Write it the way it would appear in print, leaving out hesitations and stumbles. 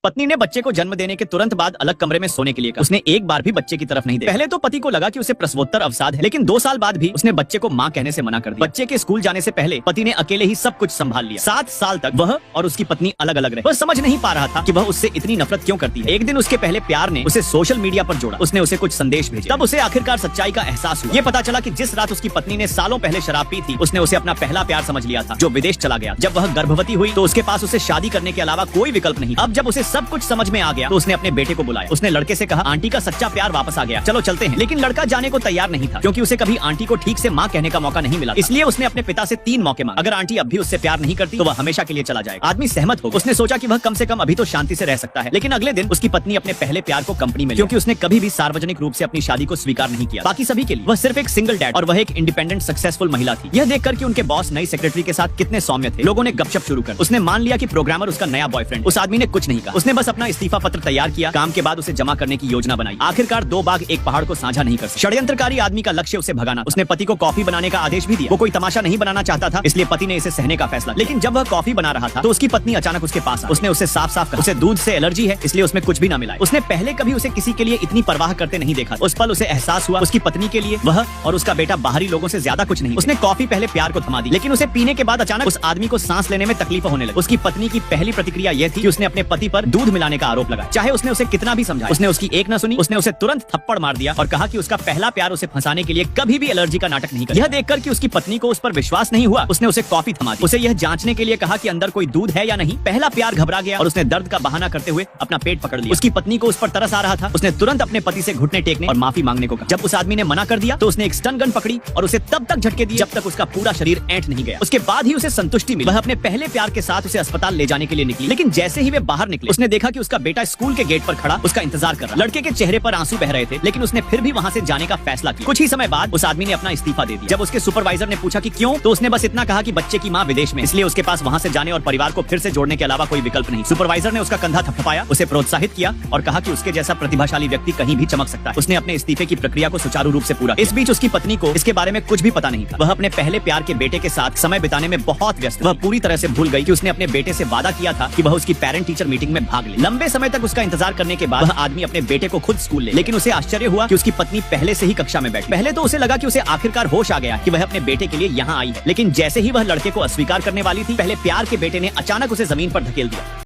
पत्नी ने बच्चे को जन्म देने के तुरंत बाद अलग कमरे में सोने के लिए कहा। उसने एक बार भी बच्चे की तरफ नहीं देखा। पहले तो पति को लगा कि उसे प्रसवोत्तर अवसाद है, लेकिन 2 साल बाद भी उसने बच्चे को मां कहने से मना कर दिया। बच्चे के स्कूल जाने से पहले पति ने अकेले ही सब कुछ संभाल लिया। 7 साल तक वह और उसकी पत्नी अलग अलग रहे। वह समझ नहीं पा रहा था कि वह उससे इतनी नफरत क्यों करती है। एक दिन उसके पहले प्यार ने उसे सोशल मीडिया पर जोड़ा। उसने उसे कुछ संदेश भेजे। तब उसे आखिरकार सच्चाई का एहसास हुआ। ये पता चला कि जिस रात उसकी पत्नी ने सालों पहले शराब पी थी, उसने उसे अपना पहला प्यार समझ लिया था, जो विदेश चला गया। जब वह गर्भवती हुई तो उसके पास उसे शादी करने के अलावा कोई विकल्प नहीं। अब जब उसे सब कुछ समझ में आ गया तो उसने अपने बेटे को बुलाया। उसने लड़के से कहा, आंटी का सच्चा प्यार वापस आ गया, चलो चलते हैं। लेकिन लड़का जाने को तैयार नहीं था, क्योंकि उसे कभी आंटी को ठीक से माँ कहने का मौका नहीं मिला। इसलिए उसने अपने पिता से 3 मौके मांगे। अगर आंटी अब भी उससे प्यार नहीं करती तो वह हमेशा के लिए चला जाएगा। आदमी सहमत हो। उसने सोचा कि वह कम से कम अभी तो शांति से रह सकता है। लेकिन अगले दिन उसकी पत्नी अपने पहले प्यार को कंपनी में, क्योंकि उसने कभी भी सार्वजनिक रूप से अपनी शादी को स्वीकार नहीं किया। बाकी सभी के लिए वह सिर्फ एक सिंगल डैड और वह एक इंडिपेंडेंट सक्सेसफुल महिला थी। यह देखकर कि उनके बॉस नई सेक्रेटरी के साथ कितने सौम्य थे, लोगों ने गपशप शुरू कर। उसने मान लिया कि प्रोग्रामर उसका नया बॉयफ्रेंड। उस आदमी ने कुछ नहीं कहा। उसने बस अपना इस्तीफा पत्र तैयार किया। काम के बाद उसे जमा करने की योजना बनाई। आखिरकार 2 बाघ एक पहाड़ को साझा नहीं कर सकते। षड्यंत्रकारी आदमी का लक्ष्य उसे भगाना। उसने पति को कॉफी बनाने का आदेश भी दिया। वो कोई तमाशा नहीं बनाना चाहता था, इसलिए पति ने इसे सहने का फैसला। लेकिन जब वह कॉफी बना रहा था तो उसकी पत्नी अचानक उसके पास आई। उसने उसे साफ साफ कहा, उसे दूध से एलर्जी है, इसलिए उसमें कुछ भी न मिलाए। उसने पहले कभी उसे किसी के लिए इतनी परवाह करते नहीं देखा। उस पल उसे एहसास हुआ उसकी पत्नी के लिए वह और उसका बेटा बाहरी लोगों से ज्यादा कुछ नहीं। उसने कॉफी पहले प्यार को थमा दी, लेकिन उसे पीने के बाद अचानक उस आदमी को सांस लेने में तकलीफ होने लगी। उसकी पत्नी की पहली प्रतिक्रिया यह थी कि उसने अपने पति पर दूध मिलाने का आरोप लगाया। चाहे उसने उसे कितना भी समझाया, उसने उसकी एक न सुनी। उसने उसे तुरंत थप्पड़ मार दिया और कहा कि उसका पहला प्यार उसे फंसाने के लिए कभी भी एलर्जी का नाटक नहीं कर। यह देखकर कि उसकी पत्नी को उस पर विश्वास नहीं हुआ, उसने उसे कॉफी थमा दी। उसे यह जांचने के लिए कहा कि अंदर कोई दूध है या नहीं। पहला प्यार घबरा गया और उसने दर्द का बहाना करते हुए अपना पेट पकड़ लिया। उसकी पत्नी को उस पर तरस आ रहा था। उसने तुरंत अपने पति से घुटने टेकने और माफी मांगने को कहा। जब उस आदमी ने मना कर दिया तो उसने एक स्टन गन पकड़ी और उसे तब तक झटके दिए जब तक उसका पूरा शरीर ऐंठ नहीं गया। उसके बाद ही उसे संतुष्टि मिली। वह अपने पहले प्यार के साथ उसे अस्पताल ले जाने के लिए निकली। लेकिन जैसे ही वे बाहर निकले, उसने देखा कि उसका बेटा स्कूल के गेट पर खड़ा उसका इंतजार कर रहा। लड़के के चेहरे पर आंसू बह रहे थे, लेकिन उसने फिर भी वहां से जाने का फैसला किया। कुछ ही समय बाद उस आदमी ने अपना इस्तीफा दे दिया। जब उसके सुपरवाइजर ने पूछा कि क्यों, तो उसने बस इतना कहा कि बच्चे की मां विदेश में, इसलिए उसके पास वहां से जाने और परिवार को फिर से जोड़ने के अलावा कोई विकल्प नहीं। सुपरवाइजर ने उसका कंधा थपथपाया, उसे प्रोत्साहित किया और कहा कि उसके जैसा प्रतिभाशाली व्यक्ति कहीं भी चमक सकता है। उसने अपने इस्तीफे की प्रक्रिया को सुचारू रूप से पूरा। इस बीच उसकी पत्नी को इसके बारे में कुछ भी पता नहीं था। वह अपने पहले प्यार के बेटे के साथ समय बिताने में बहुत व्यस्त। वह पूरी तरह से भूल गई कि उसने अपने बेटे से वादा किया था कि वह उसकी पेरेंट टीचर मीटिंग में भाग ले। लंबे समय तक उसका इंतजार करने के बाद वह आदमी अपने बेटे को खुद स्कूल ले, लेकिन उसे आश्चर्य हुआ कि उसकी पत्नी पहले से ही कक्षा में बैठी। पहले तो उसे लगा कि उसे आखिरकार होश आ गया कि वह अपने बेटे के लिए यहाँ आई है, लेकिन जैसे ही वह लड़के को अस्वीकार करने वाली थी, पहले प्यार के बेटे ने अचानक उसे जमीन पर धकेल दिया।